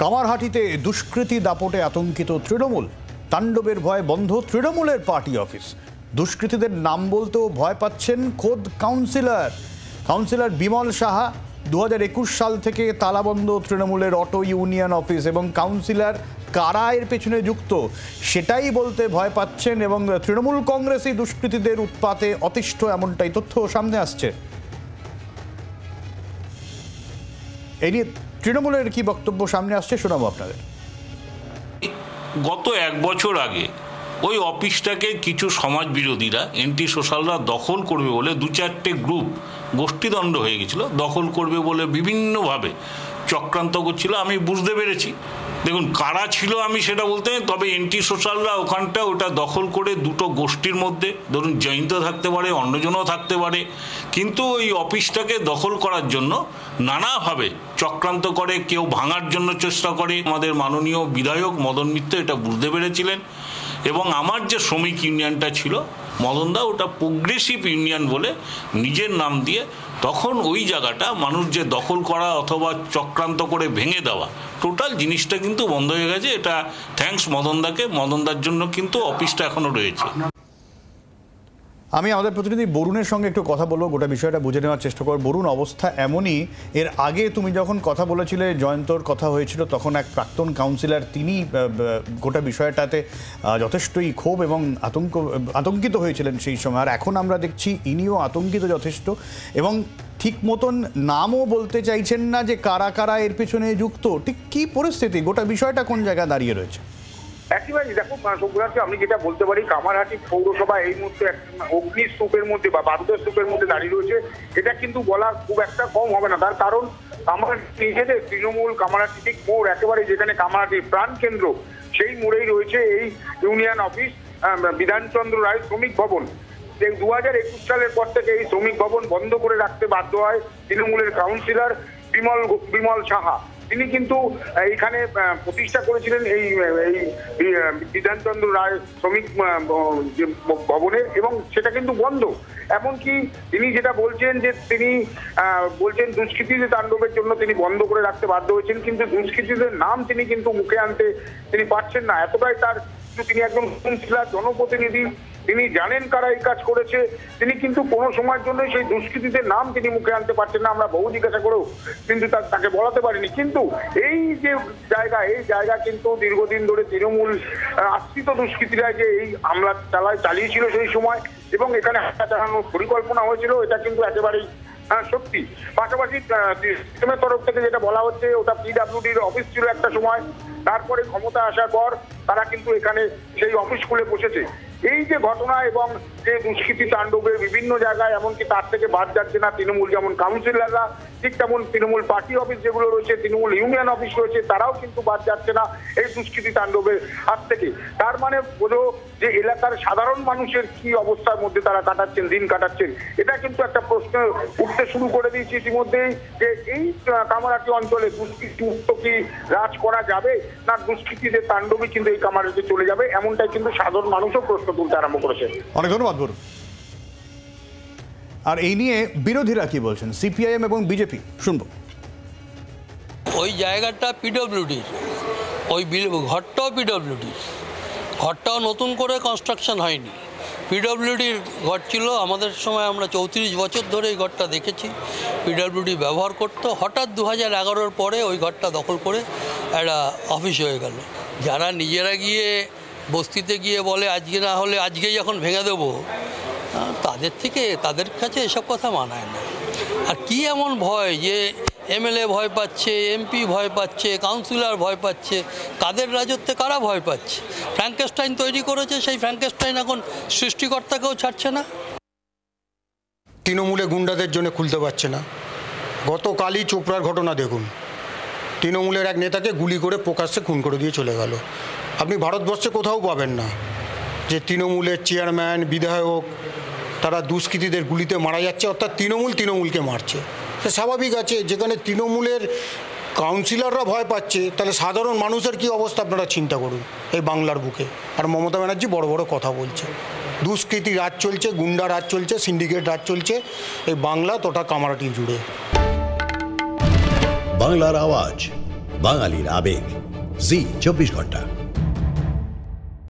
কামারহাটিতে দুষ্কৃতী দাপটে আতঙ্কিত তৃণমূল। তাণ্ডবের ভয় বন্ধ তৃণমূলের পার্টি অফিস। দুষ্কৃতীদের নাম বলতেও ভয় পাচ্ছেন খোদ কাউন্সিলর বিমল সাহা। 2021 সাল থেকে তালাবন্ধ তৃণমূলের অটো ইউনিয়ন অফিস এবং কাউন্সিলর কারা এর পেছনে যুক্ত সেটাই বলতে ভয় পাচ্ছেন এবং তৃণমূল কংগ্রেসই দুষ্কৃতীদের উৎপাতে অতিষ্ঠ, এমনটাই তথ্য সামনে আসছে। এই নিয়ে তৃণমূলের কি বক্তব্য সামনে আসছে শোনাবো আপনাদের। গত 1 বছর আগে ওই অফিসটাকে কিছু সমাজ বিরোধীরা, এন্টি সোশ্যালরা দখল করবে বলে 2-4টে গ্রুপ গোষ্ঠীদ্বন্দ্ব হয়ে গেছিল। দখল করবে বলে বিভিন্নভাবে চক্রান্ত করছিল। আমি বুঝতে পেরেছি, দেখুন কারা ছিল আমি সেটা বলতে, তবে এন্টি সোশ্যালরা ওটা দখল করে দুটো গোষ্ঠীর মধ্যে, ধরুন জয়ন্ত থাকতে পারে, অন্যজনও থাকতে পারে, কিন্তু ওই অফিসটাকে দখল করার জন্য নানাভাবে চক্রান্ত করে, কেউ ভাঙার জন্য চেষ্টা করে। আমাদের মাননীয় বিধায়ক মদন মিত্র এটা বুঝতে পেরেছিলেন এবং আমার যে শ্রমিক ইউনিয়নটা ছিল মদনদা, ওটা প্রোগ্রেসিভ ইউনিয়ন বলে নিজের নাম দিয়ে তখন ওই জায়গাটা মানুষ যে দখল করা অথবা চক্রান্ত করে ভেঙে দেওয়া, টোটাল জিনিসটা কিন্তু বন্ধ হয়ে গেছে। এটা থ্যাঙ্কস মদনদাকে, মদনদার জন্য কিন্তু অফিসটা এখনো রয়েছে। আমি আমাদের প্রতিনিধি বরুণের সঙ্গে একটু কথা বলবো, গোটা বিষয়টা বুঝে নেওয়ার চেষ্টা করব। বরুণ, অবস্থা এমনই, এর আগে তুমি যখন কথা বলেছিলে, জয়ন্তর কথা হয়েছিল, তখন এক প্রাক্তন কাউন্সিলর তিনি গোটা বিষয়টাতে যথেষ্টই ক্ষোভ এবং আতঙ্কিত হয়েছিলেন সেই সময়। আর এখন আমরা দেখছি ইনিও আতঙ্কিত যথেষ্ট এবং ঠিক মতন নামও বলতে চাইছেন না যে কারা কারা এর পেছনে যুক্ত। ঠিক কি পরিস্থিতি, গোটা বিষয়টা কোন জায়গায় দাঁড়িয়ে রয়েছে? একেবারে দেখো সৌরাষ্ট্র, আমি যেটা বলতে পারি, কামারহাটি পৌরসভা এই মুহূর্তে অগ্নি স্তূপের মধ্যে বা বারুদের স্তূপের মধ্যে দাঁড়িয়ে রয়েছে। এটা কিন্তু বলা খুব একটা কম হবে না, তার কারণ কামারহাটি নিজেদের তৃণমূল কামারহাটি ঠিক মোড়, একেবারে যেখানে কামারহাটির প্রাণ কেন্দ্র, সেই মোড়েই রয়েছে এই ইউনিয়ন অফিস, বিধানচন্দ্র রায় শ্রমিক ভবন। 2021 সালের পর থেকে এই শ্রমিক ভবন বন্ধ করে রাখতে বাধ্য হয় তৃণমূলের কাউন্সিলর বিমল সাহা। তিনি কিন্তু এইখানে প্রতিষ্ঠা করেছিলেন এই বিধানচন্দ্র রায় শ্রমিক ভবনের, এবং সেটা কিন্তু বন্ধ। এমনকি তিনি যেটা বলছেন যে তিনি বলছেন দুষ্কৃতীদের তাণ্ডবের জন্য তিনি বন্ধ করে রাখতে বাধ্য হয়েছেন, কিন্তু দুষ্কৃতীদের নাম তিনি কিন্তু মুখে আনতে তিনি পারছেন না। এতটাই তার, তিনি একজন কাউন্সিলর, জনপ্রতিনিধি, তিনি জানেন কারা এই কাজ করেছে, তিনি কিন্তু কোনো সময়ের জন্য সেই দুষ্কৃতীদের নাম তিনি মুখে আনতে পারছেন না। আমরা বহু জিজ্ঞাসা করেও কিন্তু তাকে বলাতে পারিনি। কিন্তু এই যে জায়গা, এই জায়গা কিন্তু দীর্ঘদিন ধরে তৃণমূল আশ্রিত দুষ্কৃতীরা যে এই হামলা চালিয়েছিল সেই সময়, এবং এখানে হামলা চালানোর পরিকল্পনা হয়েছিল, এটা কিন্তু একেবারেই সত্যি। পাশাপাশি সিস্টেমের তরফ থেকে যেটা বলা হচ্ছে, ওটা পিডব্লিউডির অফিস ছিল একটা সময়, তারপরে ক্ষমতা আসার পর তারা কিন্তু এখানে সেই অফিস খুলে বসেছে। এই যে ঘটনা এবং যে দুষ্কৃতী তাণ্ডবের বিভিন্ন জায়গায়, এমনকি তার থেকে বাদ যাচ্ছে না তৃণমূল, যেমন কাউন্সিলররা, ঠিক তেমন তৃণমূল পার্টি অফিস যেগুলো রয়েছে, তৃণমূল ইউনিয়ন অফিস রয়েছে, তারাও কিন্তু বাদ যাচ্ছে না এই দুষ্কৃতী তাণ্ডবের হাত থেকে। তার মানে বোঝো যে এলাকার সাধারণ মানুষের কি অবস্থার মধ্যে তারা দিন কাটাচ্ছেন। এটা কিন্তু একটা প্রশ্ন উঠতে শুরু করে দিয়েছে ইতিমধ্যেই, যে এই কামারহাটি অঞ্চলে দুষ্কৃতি মুক্ত কি রাজ করা যাবে, না দুষ্কৃতীদের তাণ্ডবই কিন্তু এই কামারহাটিতে চলে যাবে, এমনটাই কিন্তু সাধারণ মানুষও প্রশ্ন তুলতে আরম্ভ করেছে। অনেক ধন্যবাদ বরুণ। আর এই নিয়ে বিরোধীরা কি বলছেন, সিপিআইএম এবং বিজেপি, শুনবো। ওই জায়গাটা পিডব্লিউডির, ওই ঘরটাও পিডব্লিউডির, ঘরটাও নতুন করে কনস্ট্রাকশন হয়নি, পিডব্লিউডির ঘর ছিল। আমাদের সময় আমরা 34 বছর ধরে এই ঘরটা দেখেছি, পিডব্লিউডি ব্যবহার করতো। হঠাৎ 2011-র পরে ওই ঘরটা দখল করে একটা অফিস হয়ে গেল। যারা নিজেরা গিয়ে বস্তিতে গিয়ে বলে আজকে না হলে আজকেই যখন ভেঙে দেবো, তাদের কাছে এসব কথা মানায় না। আর কি এমন ভয় যে এমএলএ ভয় পাচ্ছে, এমপি ভয় পাচ্ছে, কাউন্সিলর ভয় পাচ্ছে? কাদের রাজত্বে কারা ভয় পাচ্ছে? ফ্র্যাঙ্কেস্টাইন তৈরি করেছে, সেই ফ্র্যাঙ্কেস্টাইন এখন সৃষ্টিকর্তাকেও ছাড়ছে না। তৃণমূলে গুন্ডাদের জন্য খুলতে পারছে না। গতকালই চোপড়ার ঘটনা দেখুন, তৃণমূলের এক নেতাকে গুলি করে প্রকাশ্যে খুন করে দিয়ে চলে গেল। আপনি ভারতবর্ষে কোথাও পাবেন না যে তৃণমূলের চেয়ারম্যান, বিধায়ক তারা দুষ্কৃতীদের গুলিতে মারা যাচ্ছে, অর্থাৎ তৃণমূলকে মারছে। স্বাভাবিক আছে, যেখানে তৃণমূলের কাউন্সিলররা ভয় পাচ্ছে, তাহলে সাধারণ মানুষের কি অবস্থা আপনারা চিন্তা করুন এই বাংলার বুকে। আর মমতা ব্যানার্জি বড় বড় কথা বলছে, দুষ্কৃতী রাজ চলছে, গুন্ডা রাজ চলছে, সিন্ডিকেট রাজ চলছে এই বাংলা তথা কামারহাটি জুড়ে। বাংলার আওয়াজ, বাঙালির আবেগ জি 24 ঘন্টা।